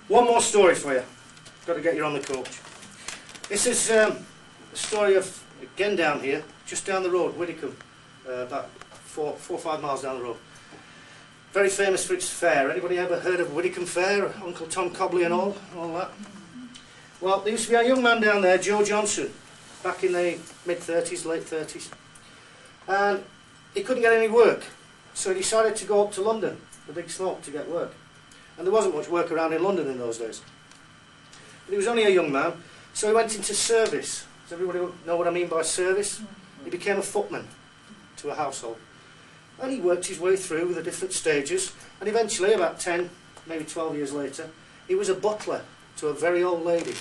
One more story for you. Got to get you on the coach. This is a story of, again down here, just down the road, Widdicombe, about 4 or 5 miles down the road. Very famous for its fair. Anybody ever heard of Widdicombe Fair? Uncle Tom Cobley and all that? Well, there used to be a young man down there, Joe Johnson, back in the mid-30s, late 30s. And he couldn't get any work, so he decided to go up to London, the big smoke, to get work. And there wasn't much work around in London in those days. But he was only a young man, so he went into service. Does everybody know what I mean by service? He became a footman to a household. And he worked his way through the different stages, and eventually, about 10, maybe 12 years later, he was a butler to a very old lady.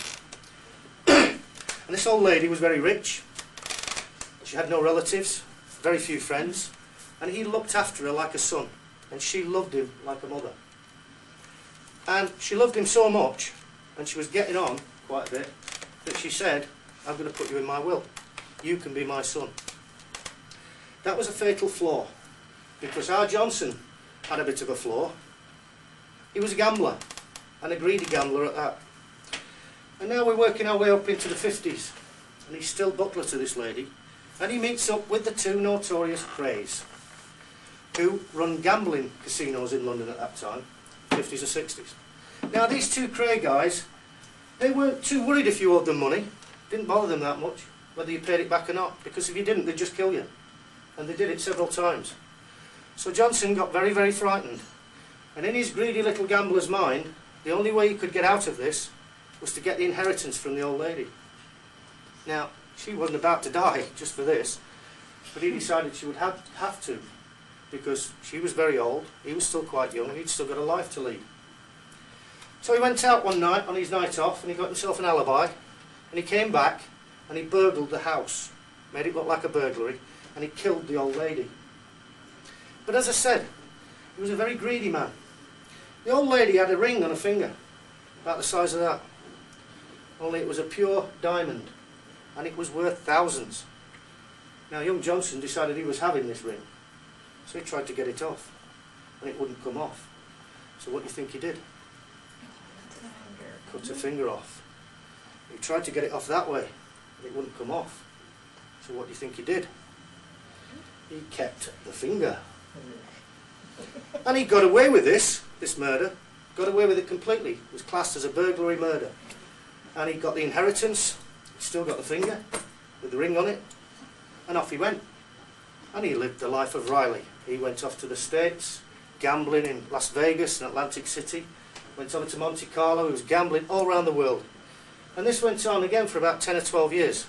And this old lady was very rich. She had no relatives, very few friends, and he looked after her like a son, and she loved him like a mother. And she loved him so much, and she was getting on quite a bit, that she said, "I'm going to put you in my will. You can be my son." That was a fatal flaw, because our Johnson had a bit of a flaw. He was a gambler, and a greedy gambler at that. And now we're working our way up into the 50s, and he's still butler to this lady, and he meets up with the two notorious Crays, who run gambling casinos in London at that time, 50s or 60s. Now these two Cray guys, they weren't too worried if you owed them money. Didn't bother them that much, whether you paid it back or not, because if you didn't, they'd just kill you. And they did it several times. So Johnson got very, very frightened. And in his greedy little gambler's mind, the only way he could get out of this was to get the inheritance from the old lady. Now, she wasn't about to die just for this, but he decided she would have to, because she was very old, he was still quite young, and he'd still got a life to lead. So he went out one night on his night off, and he got himself an alibi, and he came back, and he burgled the house, made it look like a burglary, and he killed the old lady. But as I said, he was a very greedy man. The old lady had a ring on her finger, about the size of that, only it was a pure diamond, and it was worth thousands. Now young Johnson decided he was having this ring, so he tried to get it off, and it wouldn't come off. So what do you think he did? Cut her finger off. He tried to get it off that way, and it wouldn't come off. So what do you think he did? He kept the finger. And he got away with this murder, got away with it completely. It was classed as a burglary murder. And he got the inheritance, he still got the finger, with the ring on it, and off he went. And he lived the life of Riley. He went off to the States, gambling in Las Vegas and Atlantic City, went over to Monte Carlo, he was gambling all around the world. And this went on again for about 10 or 12 years.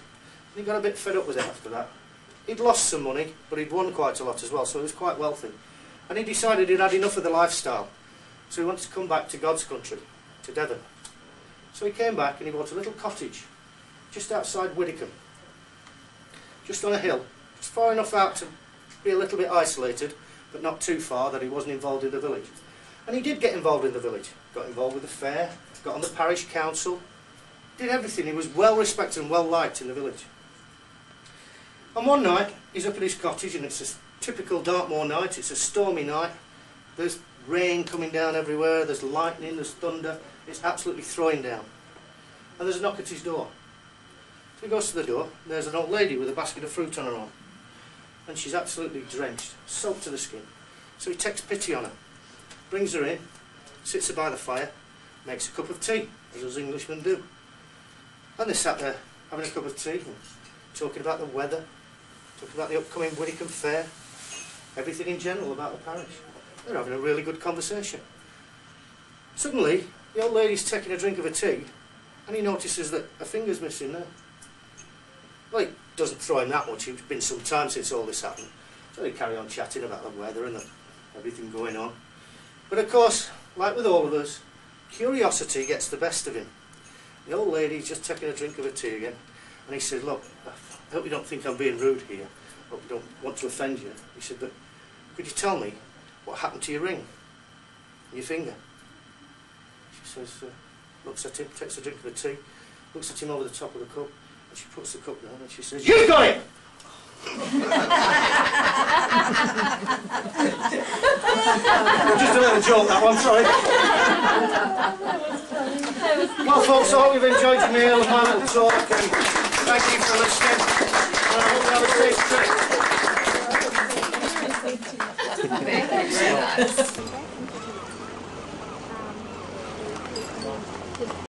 And he got a bit fed up with it after that. He'd lost some money, but he'd won quite a lot as well, so he was quite wealthy. And he decided he'd had enough of the lifestyle, so he wanted to come back to God's country, to Devon. So he came back and he bought a little cottage just outside Widdicombe, just on a hill, just far enough out to be a little bit isolated, but not too far that he wasn't involved in the village. And he did get involved in the village, got involved with the fair, got on the parish council, did everything. He was well respected and well liked in the village. And one night he's up at his cottage, and it's a typical Dartmoor night, it's a stormy night, there's rain coming down everywhere, there's lightning, there's thunder, it's absolutely throwing down. And there's a knock at his door. So he goes to the door, and there's an old lady with a basket of fruit on her arm. And she's absolutely drenched, soaked to the skin. So he takes pity on her, brings her in, sits her by the fire, makes a cup of tea, as us Englishmen do. And they sat there having a cup of tea, and talking about the weather, talking about the upcoming Widdicombe Fair, everything in general about the parish. They're having a really good conversation. Suddenly, the old lady's taking a drink of her tea, and he notices that her finger's missing there. Well, it doesn't throw him that much, it's been some time since all this happened. So they carry on chatting about the weather and everything going on. But of course, like with all of us, curiosity gets the best of him. The old lady's just taking a drink of her tea again, and he said, "Look, I hope you don't think I'm being rude here. I hope you don't want to offend you." He said, "But could you tell me what happened to your ring, your finger?" She says, looks at him, takes a drink of her tea, looks at him over the top of the cup, and she puts the cup down and she says, "You've got it!" Just a little joke, that one, sorry. Well, folks, I hope you've enjoyed your meal and my little talk, and thank you for listening. And I hope you have a safe trip. Thank you very much.